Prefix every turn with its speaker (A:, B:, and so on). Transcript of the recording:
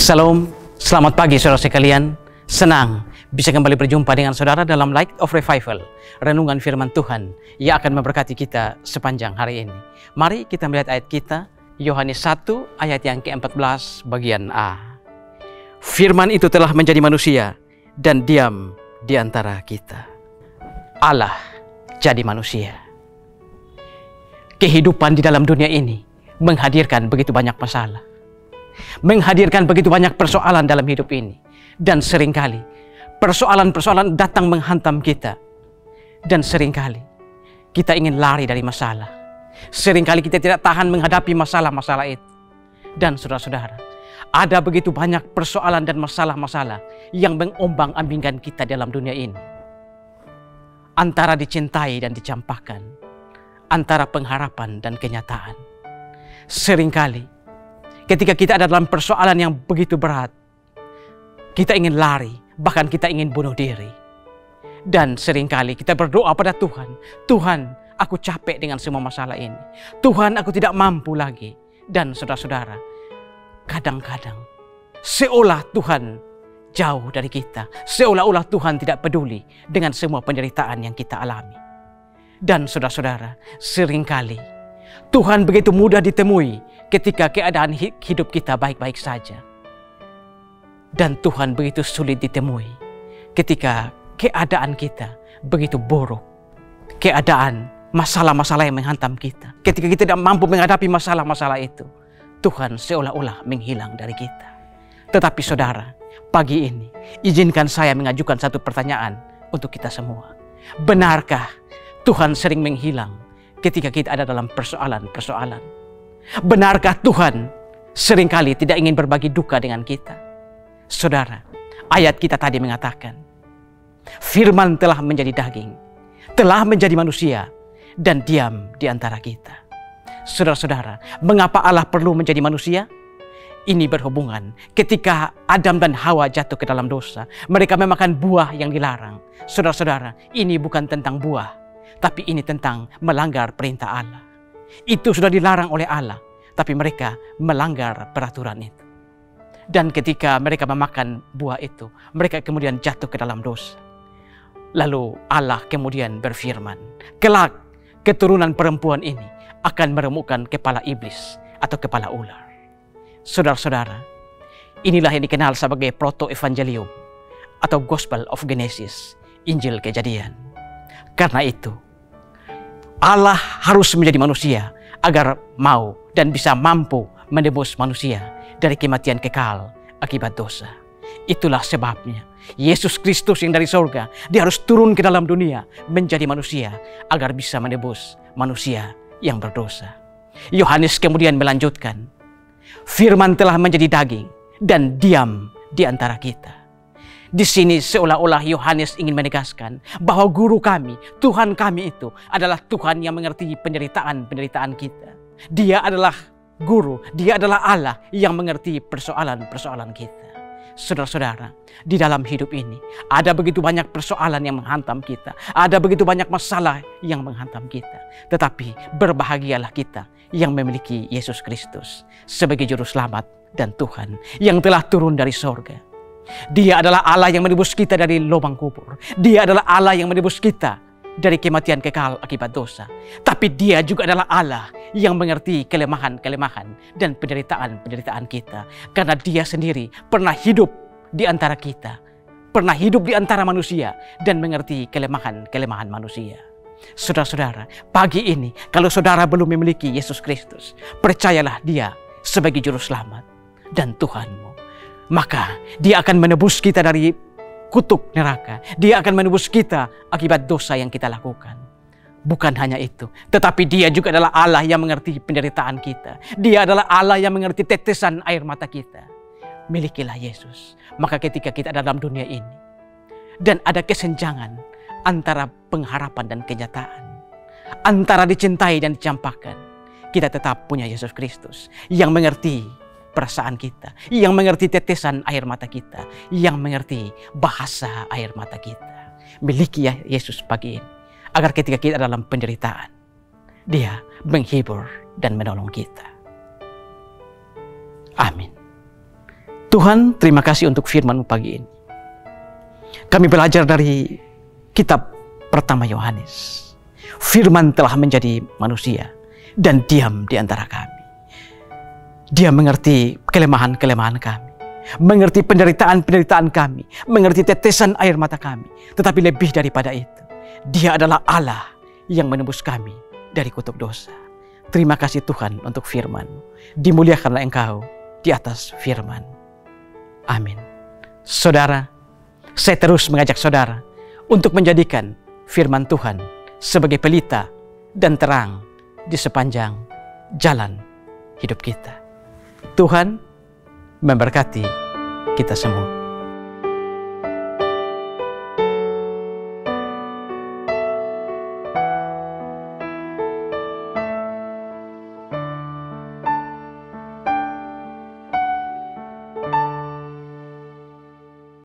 A: Salam, selamat pagi saudara sekalian. Senang bisa kembali berjumpa dengan saudara dalam Light of Revival, renungan firman Tuhan yang akan memberkati kita sepanjang hari ini. Mari kita melihat ayat kita, Yohanes 1 ayat yang ke-14 bagian A. Firman itu telah menjadi manusia dan diam di antara kita. Allah jadi manusia. Kehidupan di dalam dunia ini menghadirkan begitu banyak masalah, menghadirkan begitu banyak persoalan dalam hidup ini. Dan seringkali persoalan-persoalan datang menghantam kita. Dan seringkali kita ingin lari dari masalah. Seringkali kita tidak tahan menghadapi masalah-masalah itu. Dan saudara-saudara, ada begitu banyak persoalan dan masalah-masalah yang mengombang-ambingkan kita dalam dunia ini. Antara dicintai dan dicampakkan, antara pengharapan dan kenyataan. Seringkali ketika kita ada dalam persoalan yang begitu berat, kita ingin lari, bahkan kita ingin bunuh diri. Dan seringkali kita berdoa pada Tuhan, Tuhan, aku capek dengan semua masalah ini. Tuhan, aku tidak mampu lagi. Dan saudara-saudara, kadang-kadang seolah Tuhan jauh dari kita, seolah-olah Tuhan tidak peduli dengan semua penderitaan yang kita alami. Dan saudara-saudara, seringkali Tuhan begitu mudah ditemui ketika keadaan hidup kita baik-baik saja. Dan Tuhan begitu sulit ditemui ketika keadaan kita begitu buruk. Keadaan masalah-masalah yang menghantam kita. Ketika kita tidak mampu menghadapi masalah-masalah itu, Tuhan seolah-olah menghilang dari kita. Tetapi saudara, pagi ini izinkan saya mengajukan satu pertanyaan untuk kita semua. Benarkah Tuhan sering menghilang ketika kita ada dalam persoalan-persoalan? Benarkah Tuhan seringkali tidak ingin berbagi duka dengan kita? Saudara, ayat kita tadi mengatakan, firman telah menjadi daging, telah menjadi manusia, dan diam di antara kita. Saudara-saudara, mengapa Allah perlu menjadi manusia? Ini berhubungan ketika Adam dan Hawa jatuh ke dalam dosa. Mereka memakan buah yang dilarang. Saudara-saudara, ini bukan tentang buah, tapi ini tentang melanggar perintah Allah. Itu sudah dilarang oleh Allah, tapi mereka melanggar peraturan itu. Dan ketika mereka memakan buah itu, mereka kemudian jatuh ke dalam dosa. Lalu Allah kemudian berfirman, kelak keturunan perempuan ini akan meremukkan kepala iblis atau kepala ular. Saudara-saudara, inilah yang dikenal sebagai proto-evangelium atau Gospel of Genesis, Injil Kejadian. Karena itu, Allah harus menjadi manusia agar mau dan bisa mampu menebus manusia dari kematian kekal akibat dosa. Itulah sebabnya Yesus Kristus yang dari surga, dia harus turun ke dalam dunia menjadi manusia agar bisa menebus manusia yang berdosa. Yohanes kemudian melanjutkan, firman telah menjadi daging dan diam di antara kita. Di sini seolah-olah Yohanes ingin menegaskan bahwa guru kami, Tuhan kami itu adalah Tuhan yang mengerti penderitaan kita. Dia adalah guru, dia adalah Allah yang mengerti persoalan-persoalan kita. Saudara-saudara, di dalam hidup ini ada begitu banyak persoalan yang menghantam kita. Ada begitu banyak masalah yang menghantam kita. Tetapi berbahagialah kita yang memiliki Yesus Kristus sebagai juru selamat dan Tuhan yang telah turun dari sorga. Dia adalah Allah yang menebus kita dari lubang kubur. Dia adalah Allah yang menebus kita dari kematian kekal akibat dosa. Tapi dia juga adalah Allah yang mengerti kelemahan-kelemahan dan penderitaan-penderitaan kita. Karena dia sendiri pernah hidup di antara kita. Pernah hidup di antara manusia dan mengerti kelemahan-kelemahan manusia. Saudara-saudara, pagi ini kalau saudara belum memiliki Yesus Kristus, percayalah dia sebagai juru selamat dan Tuhanmu. Maka dia akan menebus kita dari kutuk neraka. Dia akan menebus kita akibat dosa yang kita lakukan. Bukan hanya itu, tetapi dia juga adalah Allah yang mengerti penderitaan kita. Dia adalah Allah yang mengerti tetesan air mata kita. Milikilah Yesus. Maka ketika kita ada dalam dunia ini, dan ada kesenjangan antara pengharapan dan kenyataan, antara dicintai dan dicampakkan, kita tetap punya Yesus Kristus yang mengerti perasaan kita, yang mengerti tetesan air mata kita, yang mengerti bahasa air mata kita. Miliki ya Yesus pagi ini, agar ketika kita dalam penderitaan, dia menghibur dan menolong kita. Amin. Tuhan, terima kasih untuk firman-Mu pagi ini. Kami belajar dari kitab pertama Yohanes. Firman telah menjadi manusia dan diam di antara kami. Dia mengerti kelemahan-kelemahan kami, mengerti penderitaan-penderitaan kami, mengerti tetesan air mata kami. Tetapi lebih daripada itu, Dia adalah Allah yang menebus kami dari kutuk dosa. Terima kasih Tuhan untuk firman-Mu. Dimuliakanlah Engkau di atas firman. Amin. Saudara, saya terus mengajak saudara untuk menjadikan firman Tuhan sebagai pelita dan terang di sepanjang jalan hidup kita. Tuhan memberkati kita semua.